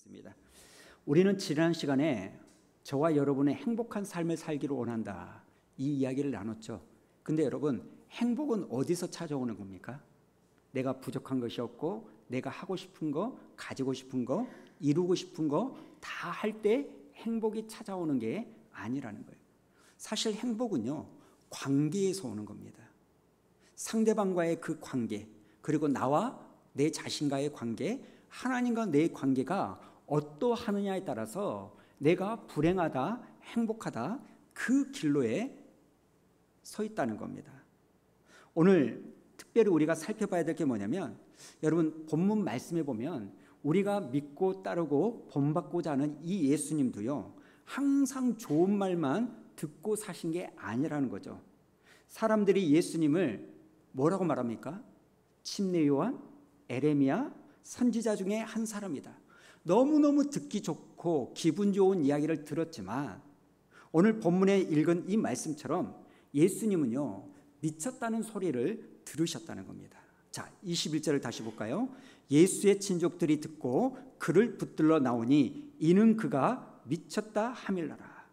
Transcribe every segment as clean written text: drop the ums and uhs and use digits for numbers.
있습니다. 우리는 지난 시간에 저와 여러분의 행복한 삶을 살기를 원한다, 이 이야기를 나눴죠. 근데 여러분, 행복은 어디서 찾아오는 겁니까? 내가 부족한 것이 없고 내가 하고 싶은 거, 가지고 싶은 거, 이루고 싶은 거 다 할 때 행복이 찾아오는 게 아니라는 거예요. 사실 행복은요, 관계에서 오는 겁니다. 상대방과의 그 관계, 그리고 나와 내 자신과의 관계, 하나님과 내 관계가 어떠하느냐에 따라서 내가 불행하다, 행복하다, 그 길로에 서 있다는 겁니다. 오늘 특별히 우리가 살펴봐야 될 게 뭐냐면, 여러분 본문 말씀에 보면 우리가 믿고 따르고 본받고자 하는 이 예수님도요, 항상 좋은 말만 듣고 사신 게 아니라는 거죠. 사람들이 예수님을 뭐라고 말합니까? 침례 요한, 에레미야, 선지자 중에 한 사람이다. 너무너무 듣기 좋고 기분 좋은 이야기를 들었지만 오늘 본문에 읽은 이 말씀처럼 예수님은요, 미쳤다는 소리를 들으셨다는 겁니다. 자, 21절을 다시 볼까요? 예수의 친족들이 듣고 그를 붙들러 나오니 이는 그가 미쳤다 하밀라라.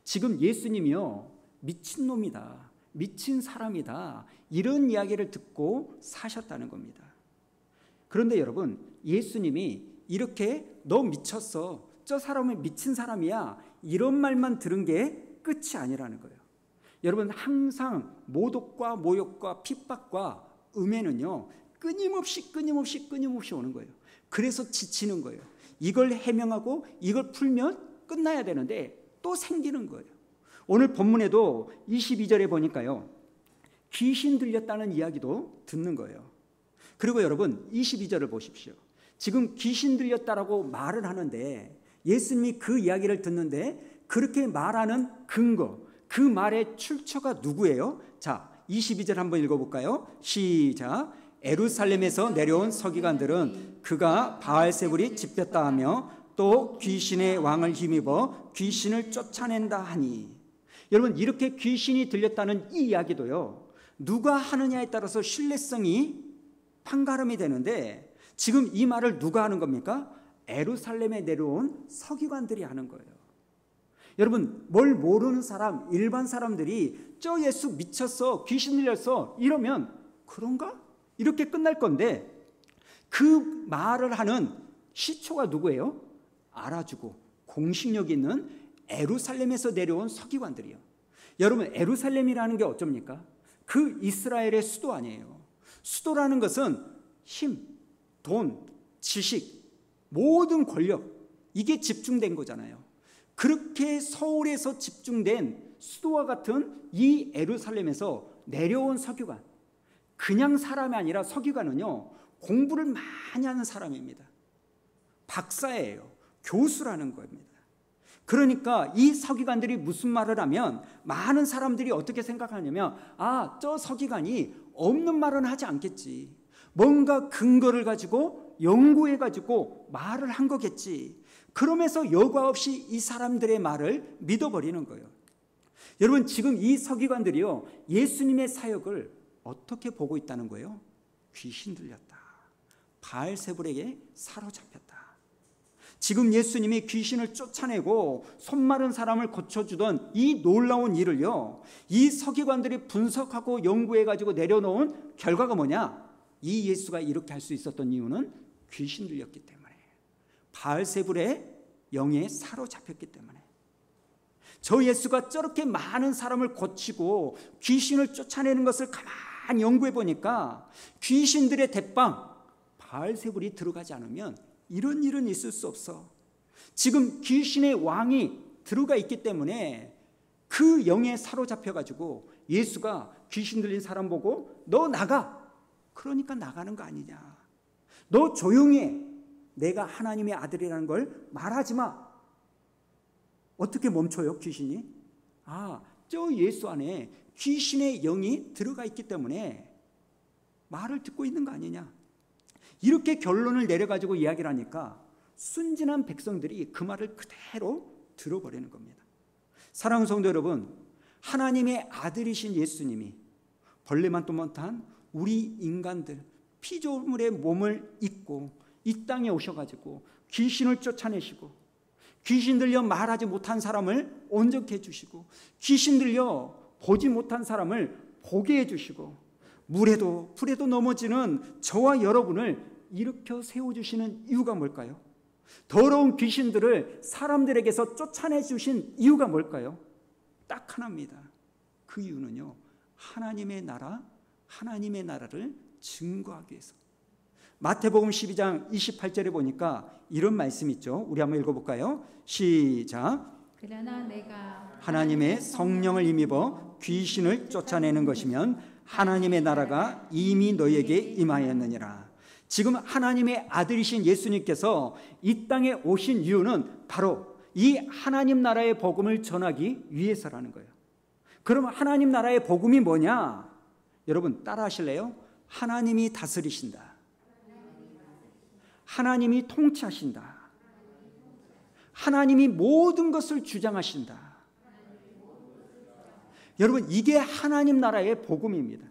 지금 예수님이요, 미친놈이다, 미친 사람이다, 이런 이야기를 듣고 사셨다는 겁니다. 그런데 여러분, 예수님이 이렇게 너 미쳤어, 저 사람은 미친 사람이야, 이런 말만 들은 게 끝이 아니라는 거예요. 여러분, 항상 모독과 모욕과 핍박과 음해는요, 끊임없이 오는 거예요. 그래서 지치는 거예요. 이걸 해명하고 이걸 풀면 끝나야 되는데 또 생기는 거예요. 오늘 본문에도 22절에 보니까요, 귀신 들렸다는 이야기도 듣는 거예요. 그리고 여러분, 22절을 보십시오. 지금 귀신 들렸다라고 말을 하는데 예수님이 그 이야기를 듣는데 그렇게 말하는 근거, 그 말의 출처가 누구예요? 자, 22절 한번 읽어볼까요? 시작. 예루살렘에서 내려온 서기관들은 그가 바알세불이 집혔다 하며 또 귀신의 왕을 힘입어 귀신을 쫓아낸다 하니. 여러분, 이렇게 귀신이 들렸다는 이 이야기도요, 누가 하느냐에 따라서 신뢰성이 판가름이 되는데 지금 이 말을 누가 하는 겁니까? 예루살렘에 내려온 서기관들이 하는 거예요. 여러분, 뭘 모르는 사람, 일반 사람들이 저 예수 미쳤어, 귀신 들렸어 이러면 그런가? 이렇게 끝날 건데 그 말을 하는 시초가 누구예요? 알아주고 공식력 있는 예루살렘에서 내려온 서기관들이요. 여러분, 예루살렘이라는 게 어쩝니까? 그 이스라엘의 수도 아니에요. 수도라는 것은 힘, 돈, 지식, 모든 권력, 이게 집중된 거잖아요. 그렇게 서울에서 집중된 수도와 같은 이 예루살렘에서 내려온 서기관, 그냥 사람이 아니라 서기관은요, 공부를 많이 하는 사람입니다. 박사예요. 교수라는 겁니다. 그러니까 이 서기관들이 무슨 말을 하면 많은 사람들이 어떻게 생각하냐면, 아, 저 서기관이 없는 말은 하지 않겠지, 뭔가 근거를 가지고 연구해 가지고 말을 한 거겠지. 그러면서 여과 없이 이 사람들의 말을 믿어버리는 거예요. 여러분, 지금 이 서기관들이요, 예수님의 사역을 어떻게 보고 있다는 거예요? 귀신 들렸다, 바알세불에게 사로잡혔다. 지금 예수님이 귀신을 쫓아내고 손 마른 사람을 고쳐주던 이 놀라운 일을요, 이 서기관들이 분석하고 연구해가지고 내려놓은 결과가 뭐냐? 이 예수가 이렇게 할 수 있었던 이유는 귀신 들렸기 때문에, 바알세불의 영에 사로잡혔기 때문에. 저 예수가 저렇게 많은 사람을 고치고 귀신을 쫓아내는 것을 가만히 연구해 보니까 귀신들의 대빵 바알세불이 들어가지 않으면 이런 일은 있을 수 없어. 지금 귀신의 왕이 들어가 있기 때문에 그 영에 사로잡혀가지고 예수가 귀신 들린 사람 보고 너 나가, 그러니까 나가는 거 아니냐, 너 조용히 해, 내가 하나님의 아들이라는 걸 말하지 마. 어떻게 멈춰요, 귀신이? 아, 저 예수 안에 귀신의 영이 들어가 있기 때문에 말을 듣고 있는 거 아니냐, 이렇게 결론을 내려가지고 이야기를 하니까 순진한 백성들이 그 말을 그대로 들어버리는 겁니다. 사랑하는 성도 여러분, 하나님의 아들이신 예수님이 벌레만 또 못한 우리 인간들, 피조물의 몸을 입고 이 땅에 오셔가지고 귀신을 쫓아내시고, 귀신 들려 말하지 못한 사람을 온전케 해주시고, 귀신 들려 보지 못한 사람을 보게 해주시고, 물에도 불에도 넘어지는 저와 여러분을 일으켜 세워주시는 이유가 뭘까요? 더러운 귀신들을 사람들에게서 쫓아내주신 이유가 뭘까요? 딱 하나입니다. 그 이유는요, 하나님의 나라를 증거하기 위해서. 마태복음 12장 28절에 보니까 이런 말씀 있죠. 우리 한번 읽어볼까요? 시작. 그러나 내가 하나님의 성령을 힘입어 귀신을 쫓아내는 것이면 하나님의 나라가 이미 너희에게 임하였느니라. 지금 하나님의 아들이신 예수님께서 이 땅에 오신 이유는 바로 이 하나님 나라의 복음을 전하기 위해서라는 거예요. 그럼 하나님 나라의 복음이 뭐냐? 여러분 따라 하실래요? 하나님이 다스리신다. 하나님이 통치하신다. 하나님이 모든 것을 주장하신다. 여러분 이게 하나님 나라의 복음입니다.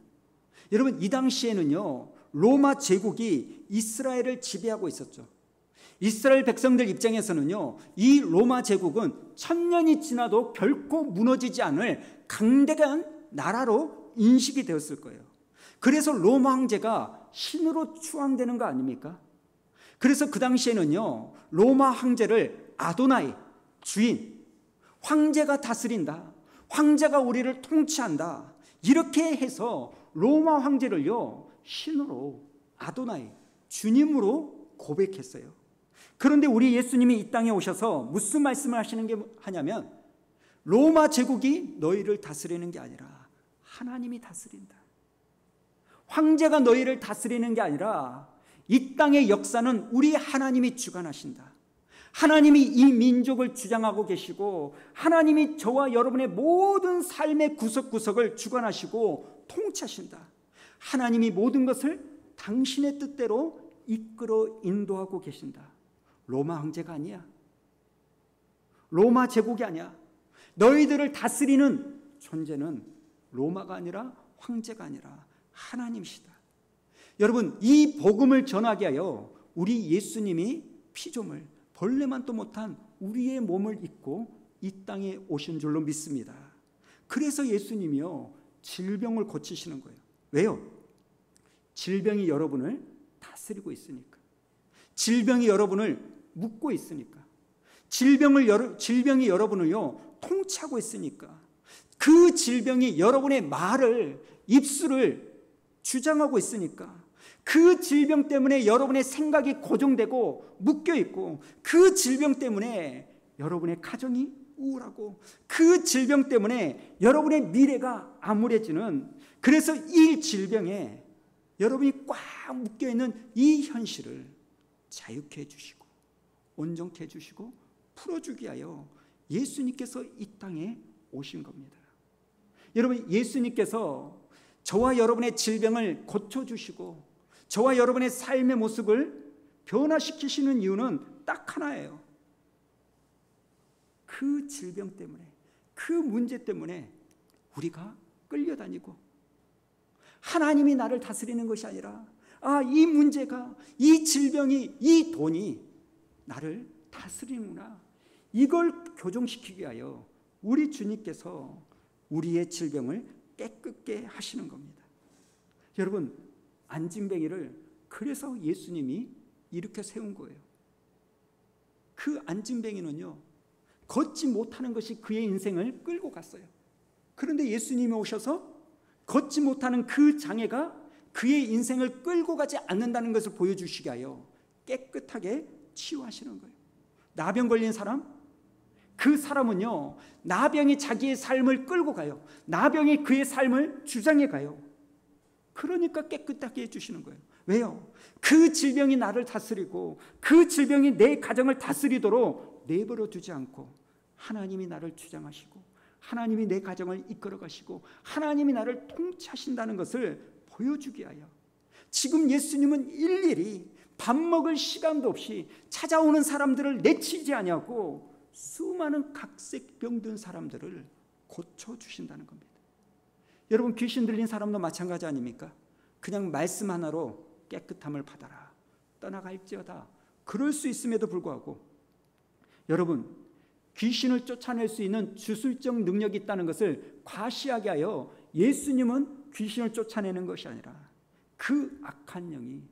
여러분 이 당시에는요, 로마 제국이 이스라엘을 지배하고 있었죠. 이스라엘 백성들 입장에서는요, 이 로마 제국은 1000년이 지나도 결코 무너지지 않을 강대한 나라로 인식이 되었을 거예요. 그래서 로마 황제가 신으로 추앙되는 거 아닙니까? 그래서 그 당시에는요, 로마 황제를 아도나이, 주인, 황제가 다스린다, 황제가 우리를 통치한다, 이렇게 해서 로마 황제를요 신으로, 아도나이, 주님으로 고백했어요. 그런데 우리 예수님이 이 땅에 오셔서 무슨 말씀을 하시는 게 하냐면, 로마 제국이 너희를 다스리는 게 아니라 하나님이 다스린다. 황제가 너희를 다스리는 게 아니라 이 땅의 역사는 우리 하나님이 주관하신다. 하나님이 이 민족을 주장하고 계시고, 하나님이 저와 여러분의 모든 삶의 구석구석을 주관하시고 통치하신다. 하나님이 모든 것을 당신의 뜻대로 이끌어 인도하고 계신다. 로마 황제가 아니야. 로마 제국이 아니야. 너희들을 다스리는 존재는 로마가 아니라 황제가 아니라 하나님이시다. 여러분 이 복음을 전하게 하여 우리 예수님이 피조물, 벌레만도 못한 우리의 몸을 입고 이 땅에 오신 줄로 믿습니다. 그래서 예수님이요 질병을 고치시는 거예요. 왜요? 질병이 여러분을 다스리고 있으니까. 질병이 여러분을 묶고 있으니까. 질병이 여러분을요 통치하고 있으니까. 그 질병이 여러분의 말을, 입술을 주장하고 있으니까. 그 질병 때문에 여러분의 생각이 고정되고 묶여 있고, 그 질병 때문에 여러분의 가정이 우울하고, 그 질병 때문에 여러분의 미래가 암울해지는, 그래서 이 질병에 여러분이 꽉 묶여 있는 이 현실을 자유케 해주시고 온전케 해주시고 풀어주기 위하여 예수님께서 이 땅에 오신 겁니다. 여러분 예수님께서 저와 여러분의 질병을 고쳐주시고 저와 여러분의 삶의 모습을 변화시키시는 이유는 딱 하나예요. 그 질병 때문에, 그 문제 때문에 우리가 끌려다니고, 하나님이 나를 다스리는 것이 아니라 이 문제가, 이 질병이, 이 돈이 나를 다스리는구나, 이걸 교정시키기 위하여 우리 주님께서 우리의 질병을 깨끗게 하시는 겁니다. 여러분 안진뱅이를 그래서 예수님이 이렇게 세운 거예요. 그 안진뱅이는요 걷지 못하는 것이 그의 인생을 끌고 갔어요. 그런데 예수님이 오셔서 걷지 못하는 그 장애가 그의 인생을 끌고 가지 않는다는 것을 보여주시게 하여 깨끗하게 치유하시는 거예요. 나병 걸린 사람, 그 사람은요 나병이 자기의 삶을 끌고 가요. 나병이 그의 삶을 주장해 가요. 그러니까 깨끗하게 해주시는 거예요. 왜요? 그 질병이 나를 다스리고 그 질병이 내 가정을 다스리도록 내버려 두지 않고 하나님이 나를 주장하시고 하나님이 내 가정을 이끌어 가시고 하나님이 나를 통치하신다는 것을 보여주기 위하여 지금 예수님은 일일이 밥 먹을 시간도 없이 찾아오는 사람들을 내치지 아니하고 수많은 각색 병든 사람들을 고쳐주신다는 겁니다. 여러분 귀신 들린 사람도 마찬가지 아닙니까? 그냥 말씀 하나로 깨끗함을 받아라, 떠나갈지어다. 그럴 수 있음에도 불구하고 여러분, 귀신을 쫓아낼 수 있는 주술적 능력이 있다는 것을 과시하게 하여 예수님은 귀신을 쫓아내는 것이 아니라 그 악한 영이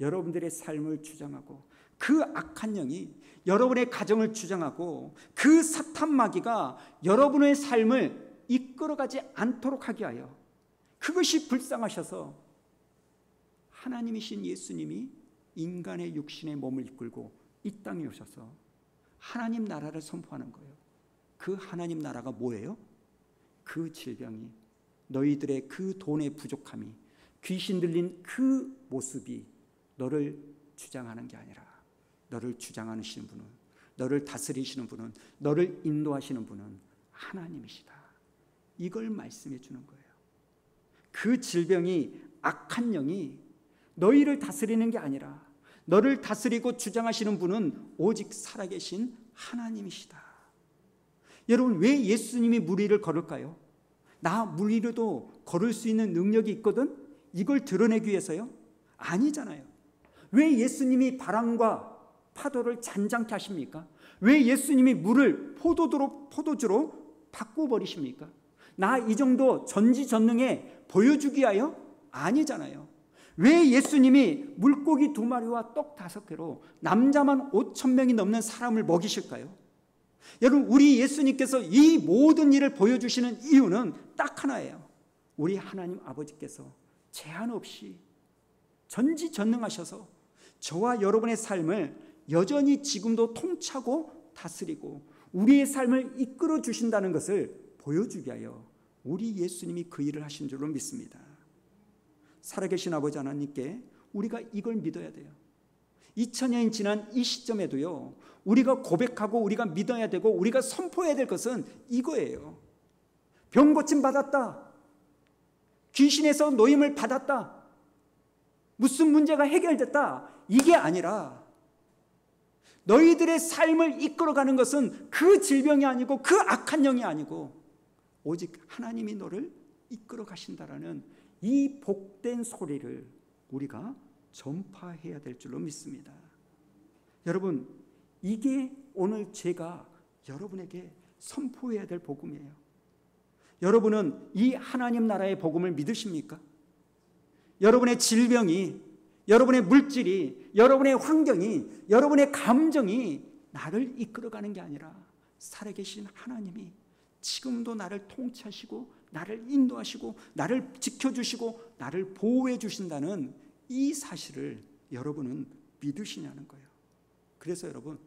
여러분들의 삶을 주장하고, 그 악한 영이 여러분의 가정을 주장하고, 그 사탄 마귀가 여러분의 삶을 이끌어가지 않도록 하게 하여, 그것이 불쌍하셔서 하나님이신 예수님이 인간의 육신의 몸을 이끌고 이 땅에 오셔서 하나님 나라를 선포하는 거예요. 그 하나님 나라가 뭐예요? 그 질병이, 너희들의 그 돈의 부족함이, 귀신 들린 그 모습이 너를 주장하는 게 아니라, 너를 주장하시는 분은, 너를 다스리시는 분은, 너를 인도하시는 분은 하나님이시다. 이걸 말씀해 주는 거예요. 그 질병이, 악한 영이 너희를 다스리는 게 아니라 너를 다스리고 주장하시는 분은 오직 살아계신 하나님이시다. 여러분, 왜 예수님이 물 위를 걸을까요? 나 물 위로도 걸을 수 있는 능력이 있거든? 이걸 드러내기 위해서요? 아니잖아요. 왜 예수님이 바람과 파도를 잔잔케 하십니까? 왜 예수님이 물을 포도주로 바꿔버리십니까? 나 이 정도 전지전능에 보여주기 위하여? 아니잖아요. 왜 예수님이 물고기 2마리와 떡 5개로 남자만 5,000명이 넘는 사람을 먹이실까요? 여러분, 우리 예수님께서 이 모든 일을 보여주시는 이유는 딱 하나예요. 우리 하나님 아버지께서 제한 없이 전지전능하셔서 저와 여러분의 삶을 여전히 지금도 통치하고 다스리고 우리의 삶을 이끌어 주신다는 것을 보여주기 위하여 우리 예수님이 그 일을 하신 줄로 믿습니다. 살아계신 아버지 하나님께 우리가 이걸 믿어야 돼요. 2000년이 지난 이 시점에도요, 우리가 고백하고 우리가 믿어야 되고 우리가 선포해야 될 것은 이거예요. 병 고침 받았다, 귀신에서 노임을 받았다, 무슨 문제가 해결됐다, 이게 아니라 너희들의 삶을 이끌어가는 것은 그 질병이 아니고 그 악한 영이 아니고 오직 하나님이 너를 이끌어 가신다라는 이 복된 소리를 우리가 전파해야 될 줄로 믿습니다. 여러분, 이게 오늘 제가 여러분에게 선포해야 될 복음이에요. 여러분은 이 하나님 나라의 복음을 믿으십니까? 여러분의 질병이, 여러분의 물질이, 여러분의 환경이, 여러분의 감정이 나를 이끌어가는 게 아니라 살아계신 하나님이 지금도 나를 통치하시고 나를 인도하시고 나를 지켜주시고 나를 보호해 주신다는 이 사실을 여러분은 믿으시냐는 거예요. 그래서 여러분,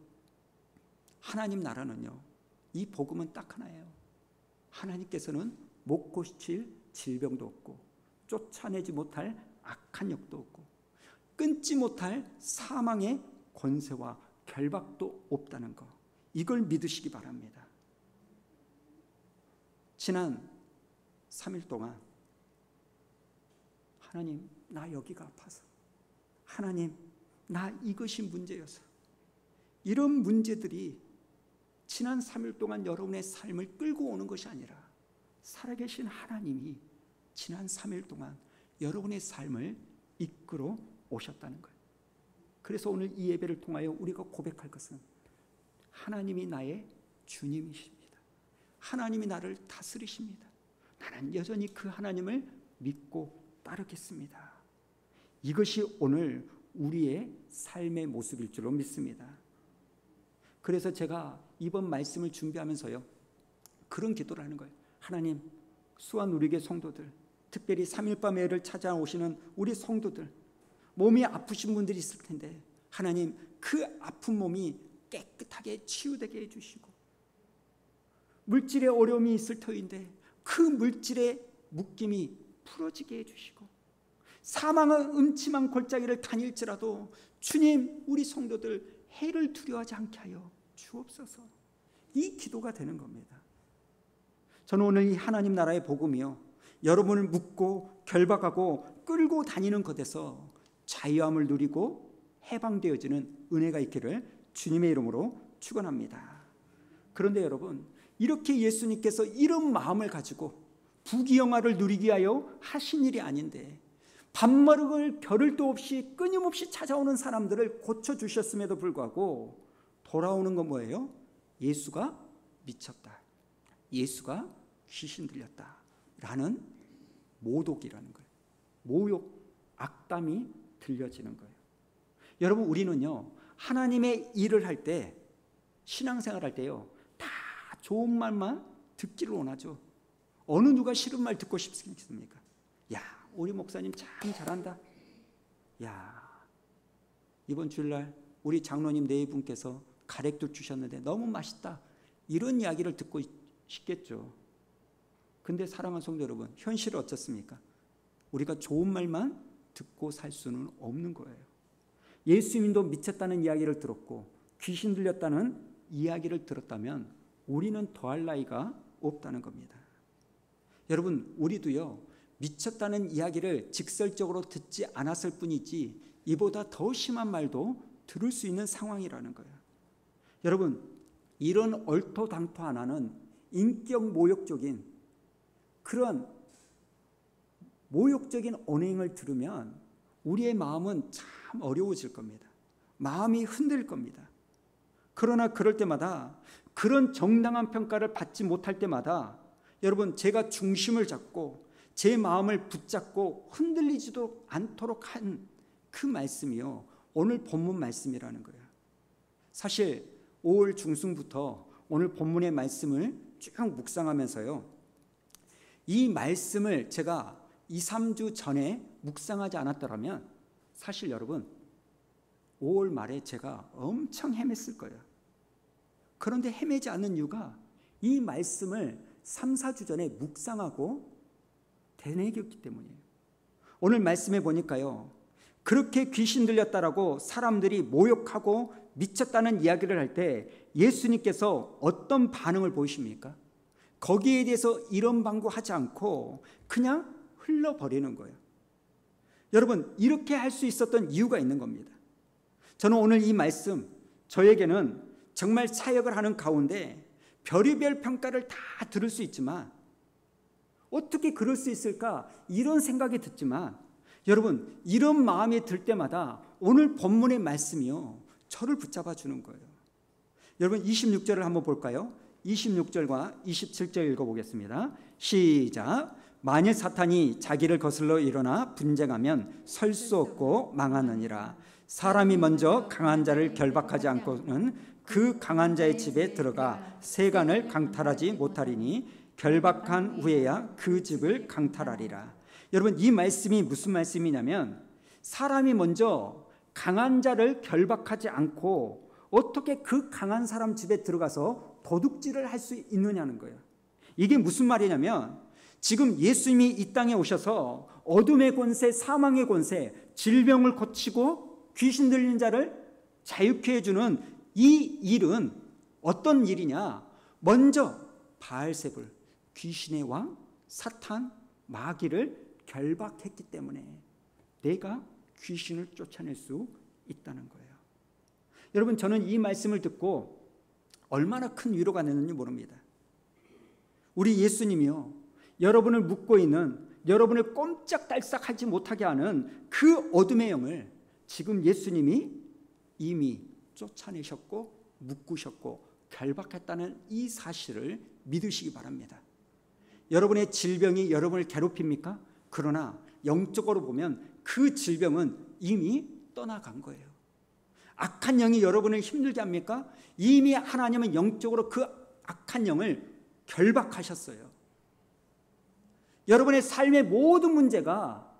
하나님 나라는요, 이 복음은 딱 하나예요. 하나님께서는 못 고칠 질병도 없고 쫓아내지 못할 악한 역도 없고 끊지 못할 사망의 권세와 결박도 없다는 것, 이걸 믿으시기 바랍니다. 지난 3일 동안 하나님, 나 여기가 아파서, 하나님, 나 이것이 문제여서, 이런 문제들이 지난 3일 동안 여러분의 삶을 끌고 오는 것이 아니라 살아계신 하나님이 지난 3일 동안 여러분의 삶을 이끌어 오셨다는 거예요. 그래서 오늘 이 예배를 통하여 우리가 고백할 것은 하나님이 나의 주님이십니다. 하나님이 나를 다스리십니다. 나는 여전히 그 하나님을 믿고 따르겠습니다. 이것이 오늘 우리의 삶의 모습일 줄로 믿습니다. 그래서 제가 이번 말씀을 준비하면서요, 그런 기도를 하는 거예요. 하나님, 수완 우리교회 성도들, 특별히 3일 밤에를 찾아오시는 우리 성도들, 몸이 아프신 분들이 있을 텐데 하나님, 그 아픈 몸이 깨끗하게 치유되게 해주시고, 물질의 어려움이 있을 터인데 그 물질의 묶임이 풀어지게 해주시고, 사망의 음침한 골짜기를 다닐지라도 주님, 우리 성도들 해를 두려워하지 않게 하여 주옵소서. 이 기도가 되는 겁니다. 저는 오늘 이 하나님 나라의 복음이요, 여러분을 묶고 결박하고 끌고 다니는 것에서 자유함을 누리고 해방되어지는 은혜가 있기를 주님의 이름으로 축원합니다. 그런데 여러분, 이렇게 예수님께서 이런 마음을 가지고 부귀영화를 누리기 위하여 하신 일이 아닌데 밥먹을 겨를도 없이 끊임없이 찾아오는 사람들을 고쳐주셨음에도 불구하고 돌아오는 건 뭐예요? 예수가 미쳤다, 예수가 귀신 들렸다 라는 모독이라는 거예요. 모욕, 악담이 들려지는 거예요. 여러분, 우리는요 하나님의 일을 할 때, 신앙생활 할 때요 다 좋은 말만 듣기를 원하죠. 어느 누가 싫은 말 듣고 싶습니까? 야, 우리 목사님 참 잘한다. 야, 이번 주일날 우리 장로님 네 분께서 가래떡 주셨는데 너무 맛있다. 이런 이야기를 듣고 싶겠죠. 근데 사랑하는 성도 여러분, 현실은 어떻습니까? 우리가 좋은 말만 듣고 살 수는 없는 거예요. 예수님도 미쳤다는 이야기를 들었고 귀신 들렸다는 이야기를 들었다면 우리는 더할 나위가 없다는 겁니다. 여러분, 우리도요 미쳤다는 이야기를 직설적으로 듣지 않았을 뿐이지 이보다 더 심한 말도 들을 수 있는 상황이라는 거예요. 여러분, 이런 얼토당토 하나는 인격 모욕적인 그런 모욕적인 언행을 들으면 우리의 마음은 참 어려워질 겁니다. 마음이 흔들릴 겁니다. 그러나 그럴 때마다, 그런 정당한 평가를 받지 못할 때마다 여러분, 제가 중심을 잡고 제 마음을 붙잡고 흔들리지도 않도록 한 그 말씀이요 오늘 본문 말씀이라는 거예요. 사실 5월 중순부터 오늘 본문의 말씀을 쭉 묵상하면서요, 이 말씀을 제가 2, 3주 전에 묵상하지 않았더라면 사실 여러분 5월 말에 제가 엄청 헤맸을 거예요. 그런데 헤매지 않는 이유가 이 말씀을 3, 4주 전에 묵상하고 되뇌겼기 때문이에요. 오늘 말씀에 보니까요, 그렇게 귀신 들렸다라고 사람들이 모욕하고 미쳤다는 이야기를 할 때 예수님께서 어떤 반응을 보이십니까? 거기에 대해서 이런 방구하지 않고 그냥 흘러버리는 거예요. 여러분, 이렇게 할 수 있었던 이유가 있는 겁니다. 저는 오늘 이 말씀, 저에게는 정말 사역을 하는 가운데 별의별 평가를 다 들을 수 있지만 어떻게 그럴 수 있을까 이런 생각이 듣지만 여러분, 이런 마음이 들 때마다 오늘 본문의 말씀이요 저를 붙잡아 주는 거예요. 여러분, 26절을 한번 볼까요? 26절과 27절 읽어보겠습니다. 시작. 만일 사탄이 자기를 거슬러 일어나 분쟁하면 설 수 없고 망하느니라. 사람이 먼저 강한 자를 결박하지 않고는 그 강한 자의 집에 들어가 세간을 강탈하지 못하리니 결박한 후에야 그 집을 강탈하리라. 여러분, 이 말씀이 무슨 말씀이냐면 사람이 먼저 강한 자를 결박하지 않고 어떻게 그 강한 사람 집에 들어가서 도둑질을 할 수 있느냐는 거예요. 이게 무슨 말이냐면 지금 예수님이 이 땅에 오셔서 어둠의 권세, 사망의 권세, 질병을 고치고 귀신 들린 자를 자유케 해주는 이 일은 어떤 일이냐? 먼저 바알세불, 귀신의 왕, 사탄, 마귀를 결박했기 때문에 내가 귀신을 쫓아낼 수 있다는 거예요. 여러분, 저는 이 말씀을 듣고 얼마나 큰 위로가 되는지 모릅니다. 우리 예수님이요, 여러분을 묶고 있는, 여러분을 꼼짝달싹하지 못하게 하는 그 어둠의 영을 지금 예수님이 이미 쫓아내셨고 묶으셨고 결박했다는 이 사실을 믿으시기 바랍니다. 여러분의 질병이 여러분을 괴롭힙니까? 그러나 영적으로 보면 그 질병은 이미 떠나간 거예요. 악한 영이 여러분을 힘들게 합니까? 이미 하나님은 영적으로 그 악한 영을 결박하셨어요. 여러분의 삶의 모든 문제가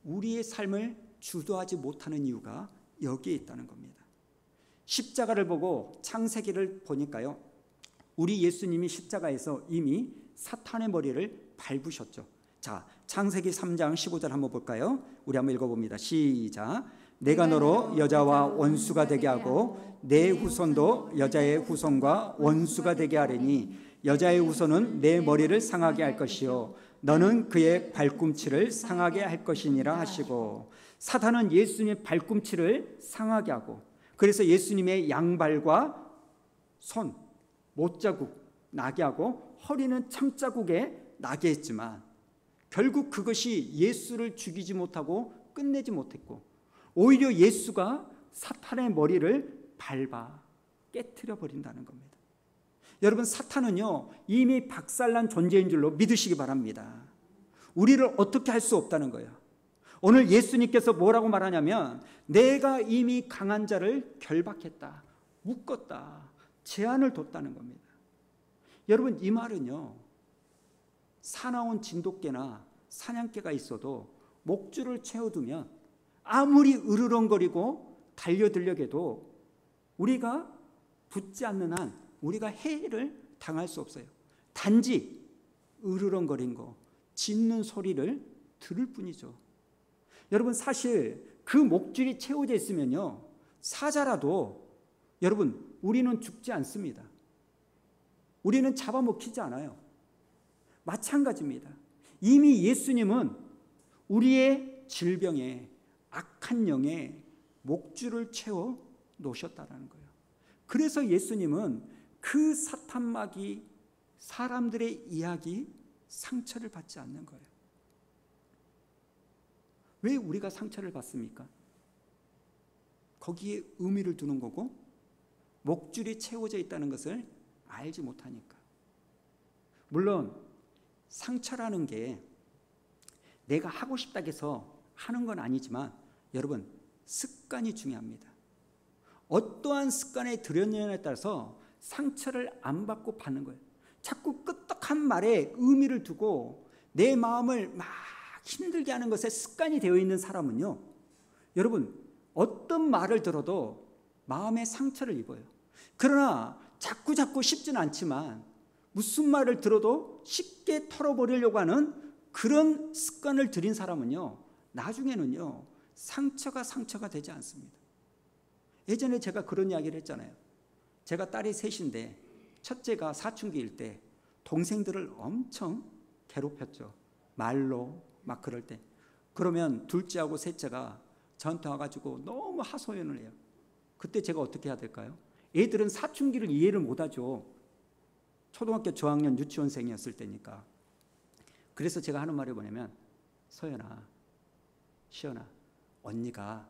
우리의 삶을 주도하지 못하는 이유가 여기에 있다는 겁니다. 십자가를 보고 창세기를 보니까요, 우리 예수님이 십자가에서 이미 사탄의 머리를 밟으셨죠. 자, 창세기 3장 15절 한번 볼까요? 우리 한번 읽어봅니다. 시작. 내가 너로 여자와 원수가 되게 하고 내 후손도 여자의 후손과 원수가 되게 하리니 여자의 후손은 내 머리를 상하게 할 것이요 너는 그의 발꿈치를 상하게 할 것이니라 하시고, 사탄은 예수님의 발꿈치를 상하게 하고, 그래서 예수님의 양발과 손, 못자국 나게 하고 허리는 참자국에 나게 했지만 결국 그것이 예수를 죽이지 못하고 끝내지 못했고, 오히려 예수가 사탄의 머리를 밟아 깨트려 버린다는 겁니다. 여러분, 사탄은요 이미 박살난 존재인 줄로 믿으시기 바랍니다. 우리를 어떻게 할 수 없다는 거예요. 오늘 예수님께서 뭐라고 말하냐면, 내가 이미 강한 자를 결박했다, 묶었다, 제한을 뒀다는 겁니다. 여러분, 이 말은요, 사나운 진돗개나 사냥개가 있어도 목줄을 채워두면 아무리 으르렁거리고 달려들려해도 우리가 붙지 않는 한 우리가 해를 당할 수 없어요. 단지 으르렁거린 거, 짖는 소리를 들을 뿐이죠. 여러분, 사실 그 목줄이 채워져 있으면요, 사자라도 여러분 우리는 죽지 않습니다. 우리는 잡아먹히지 않아요. 마찬가지입니다. 이미 예수님은 우리의 질병에, 악한 영에 목줄을 채워 놓으셨다는 거예요. 그래서 예수님은 그 사탄마귀, 사람들의 이야기, 상처를 받지 않는 거예요. 왜 우리가 상처를 받습니까? 거기에 의미를 두는 거고, 목줄이 채워져 있다는 것을 알지 못하니까. 물론 상처라는 게 내가 하고 싶다고 해서 하는 건 아니지만, 여러분, 습관이 중요합니다. 어떠한 습관에 들였느냐에 따라서 상처를 안 받고 받는 거예요. 자꾸 끄떡한 말에 의미를 두고 내 마음을 막 힘들게 하는 것에 습관이 되어 있는 사람은요, 여러분, 어떤 말을 들어도 마음에 상처를 입어요. 그러나 자꾸 쉽지는 않지만 무슨 말을 들어도 쉽게 털어버리려고 하는 그런 습관을 들인 사람은요, 나중에는요 상처가 되지 않습니다. 예전에 제가 그런 이야기를 했잖아요. 제가 딸이 셋인데 첫째가 사춘기일 때 동생들을 엄청 괴롭혔죠. 말로 막 그럴 때. 그러면 둘째하고 셋째가 저한테 와가지고 너무 하소연을 해요. 그때 제가 어떻게 해야 될까요? 애들은 사춘기를 이해를 못하죠. 초등학교 저학년 유치원생이었을 때니까. 그래서 제가 하는 말이 뭐냐면, 서연아, 시연아, 언니가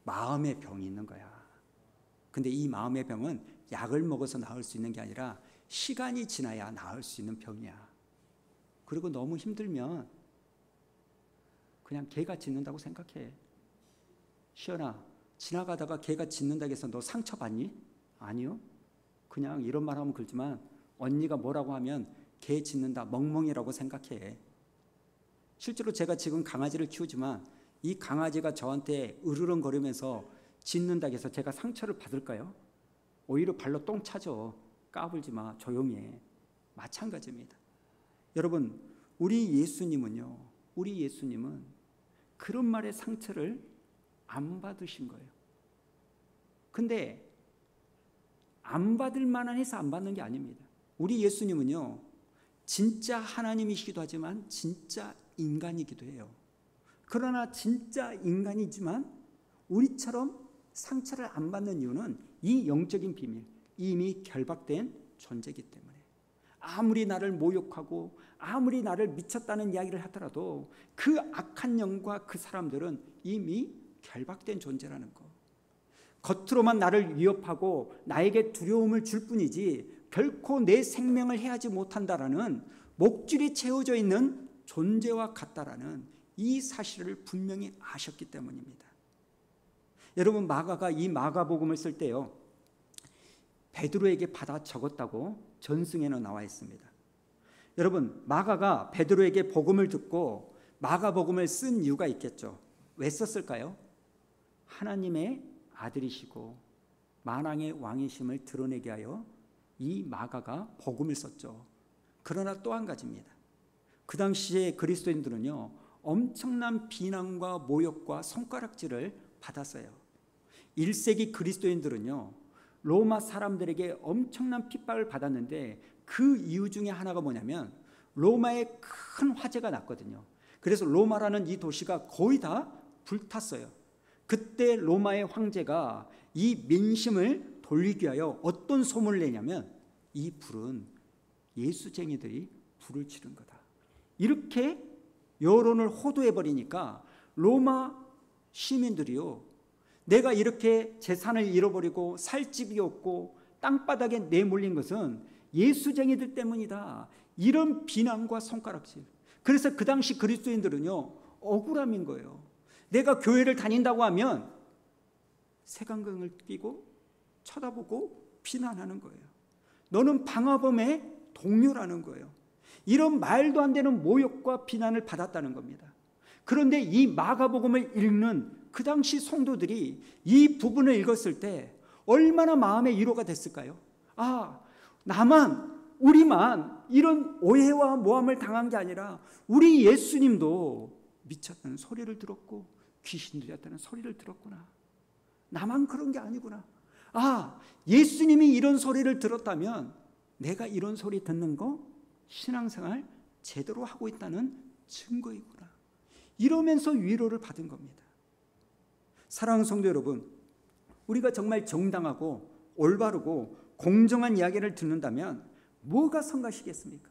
마음의 병이 있는 거야. 근데 이 마음의 병은 약을 먹어서 나을 수 있는 게 아니라 시간이 지나야 나을 수 있는 병이야. 그리고 너무 힘들면 그냥 개가 짖는다고 생각해. 시연아, 지나가다가 개가 짖는다고 해서 너 상처받니? 아니요. 그냥 이런 말 하면 그렇지만 언니가 뭐라고 하면 개 짖는다, 멍멍이라고 생각해. 실제로 제가 지금 강아지를 키우지만 이 강아지가 저한테 으르렁거리면서 짖는다고 해서 제가 상처를 받을까요? 오히려 발로 똥 차죠. 까불지 마, 조용히 해. 마찬가지입니다. 여러분, 우리 예수님은 그런 말의 상처를 안 받으신 거예요. 근데 안 받을 만한 해서 안 받는 게 아닙니다. 우리 예수님은요, 진짜 하나님이시기도 하지만 진짜 인간이기도 해요. 그러나 진짜 인간이지만 우리처럼 상처를 안 받는 이유는 이 영적인 비밀, 이미 결박된 존재이기 때문에. 아무리 나를 모욕하고 아무리 나를 미쳤다는 이야기를 하더라도 그 악한 영과 그 사람들은 이미 결박된 존재라는 거. 겉으로만 나를 위협하고 나에게 두려움을 줄 뿐이지 결코 내 생명을 해하지 못한다라는 목줄이 채워져 있는 존재와 같다라는 이 사실을 분명히 아셨기 때문입니다. 여러분, 마가가 이 마가복음을 쓸 때요, 베드로에게 받아 적었다고 전승에는 나와 있습니다. 여러분, 마가가 베드로에게 복음을 듣고 마가복음을 쓴 이유가 있겠죠. 왜 썼을까요? 하나님의 아들이시고 만왕의 왕이심을 드러내게 하여 이 마가가 복음을 썼죠. 그러나 또 한 가지입니다. 그 당시에 그리스도인들은요, 엄청난 비난과 모욕과 손가락질을 받았어요. 1세기 그리스도인들은요, 로마 사람들에게 엄청난 핍박을 받았는데 그 이유 중에 하나가 뭐냐면 로마에 큰 화재가 났거든요. 그래서 로마라는 이 도시가 거의 다 불탔어요. 그때 로마의 황제가 이 민심을 돌리기 위하여 어떤 소문을 내냐면, 이 불은 예수쟁이들이 불을 지른 거다. 이렇게 여론을 호도해 버리니까 로마 시민들이요, 내가 이렇게 재산을 잃어버리고 살 집이 없고 땅바닥에 내몰린 것은 예수쟁이들 때문이다, 이런 비난과 손가락질. 그래서 그 당시 그리스도인들은요, 억울함인 거예요. 내가 교회를 다닌다고 하면 색안경을 끼고 쳐다보고 비난하는 거예요. 너는 방화범의 동료라는 거예요. 이런 말도 안 되는 모욕과 비난을 받았다는 겁니다. 그런데 이 마가복음을 읽는 그 당시 성도들이 이 부분을 읽었을 때 얼마나 마음의 위로가 됐을까요? 아, 우리만 이런 오해와 모함을 당한 게 아니라 우리 예수님도 미쳤다는 소리를 들었고 귀신 들렸다는 소리를 들었구나. 나만 그런 게 아니구나. 아, 예수님이 이런 소리를 들었다면 내가 이런 소리 듣는 거 신앙생활 제대로 하고 있다는 증거이구나. 이러면서 위로를 받은 겁니다. 사랑하는 성도 여러분, 우리가 정말 정당하고 올바르고 공정한 이야기를 듣는다면 뭐가 성가시겠습니까?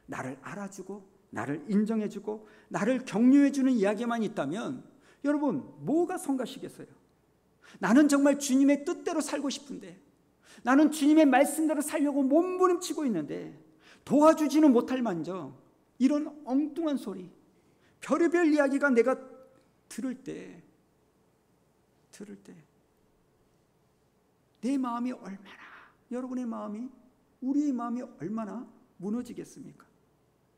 나를 알아주고 나를 인정해주고 나를 격려해주는 이야기만 있다면 여러분, 뭐가 성가시겠어요? 나는 정말 주님의 뜻대로 살고 싶은데, 나는 주님의 말씀대로 살려고 몸부림치고 있는데 도와주지는 못할 만정 이런 엉뚱한 소리, 별의별 이야기가 내가 들을 때 내 마음이 얼마나, 여러분의 마음이, 우리의 마음이 얼마나 무너지겠습니까?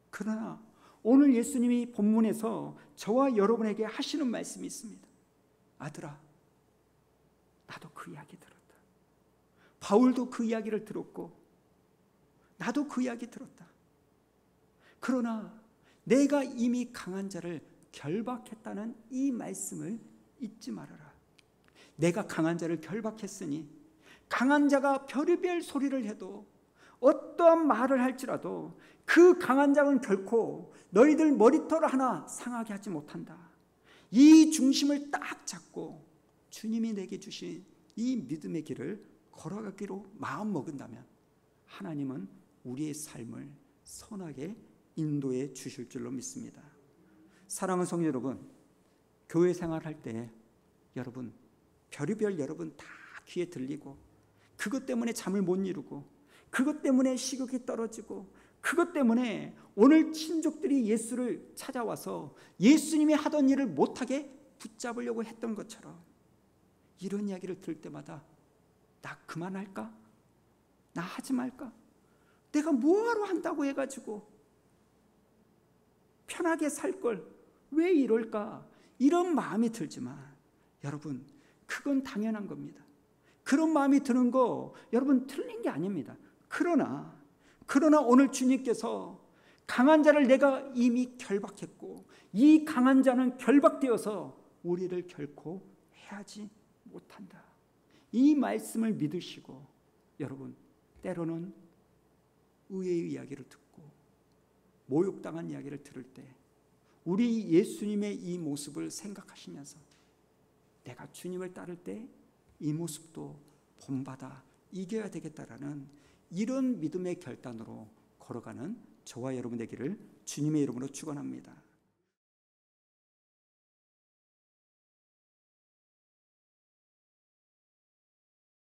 그러나 오늘 예수님이 본문에서 저와 여러분에게 하시는 말씀이 있습니다. 아들아, 나도 그 이야기 들었다. 바울도 그 이야기를 들었고 나도 그 이야기 들었다. 그러나 내가 이미 강한 자를 결박했다는 이 말씀을 잊지 말아라. 내가 강한 자를 결박했으니 강한 자가 별의별 소리를 해도 어떠한 말을 할지라도 그 강한 자는 결코 너희들 머리털 하나 상하게 하지 못한다. 이 중심을 딱 잡고 주님이 내게 주신 이 믿음의 길을 걸어가기로 마음먹은다면 하나님은 우리의 삶을 선하게 인도해 주실 줄로 믿습니다. 사랑하는 성도 여러분, 교회 생활할 때 여러분 별의별 여러분 다 귀에 들리고 그것 때문에 잠을 못 이루고 그것 때문에 식욕이 떨어지고 그것 때문에 오늘 친족들이 예수를 찾아와서 예수님이 하던 일을 못하게 붙잡으려고 했던 것처럼 이런 이야기를 들을 때마다 나 그만할까? 나 하지 말까? 내가 뭐하러 한다고 해가지고 편하게 살 걸 왜 이럴까? 이런 마음이 들지만 여러분, 그건 당연한 겁니다. 그런 마음이 드는 거 여러분 틀린 게 아닙니다. 그러나 오늘 주님께서 강한 자를 내가 이미 결박했고 이 강한 자는 결박되어서 우리를 결코 해하지 못한다. 이 말씀을 믿으시고 여러분, 때로는 의의 이야기를 듣고 모욕당한 이야기를 들을 때 우리 예수님의 이 모습을 생각하시면서 내가 주님을 따를 때 이 모습도 본받아 이겨야 되겠다라는 이런 믿음의 결단으로 걸어가는 저와 여러분 되기를 주님의 이름으로 축원합니다.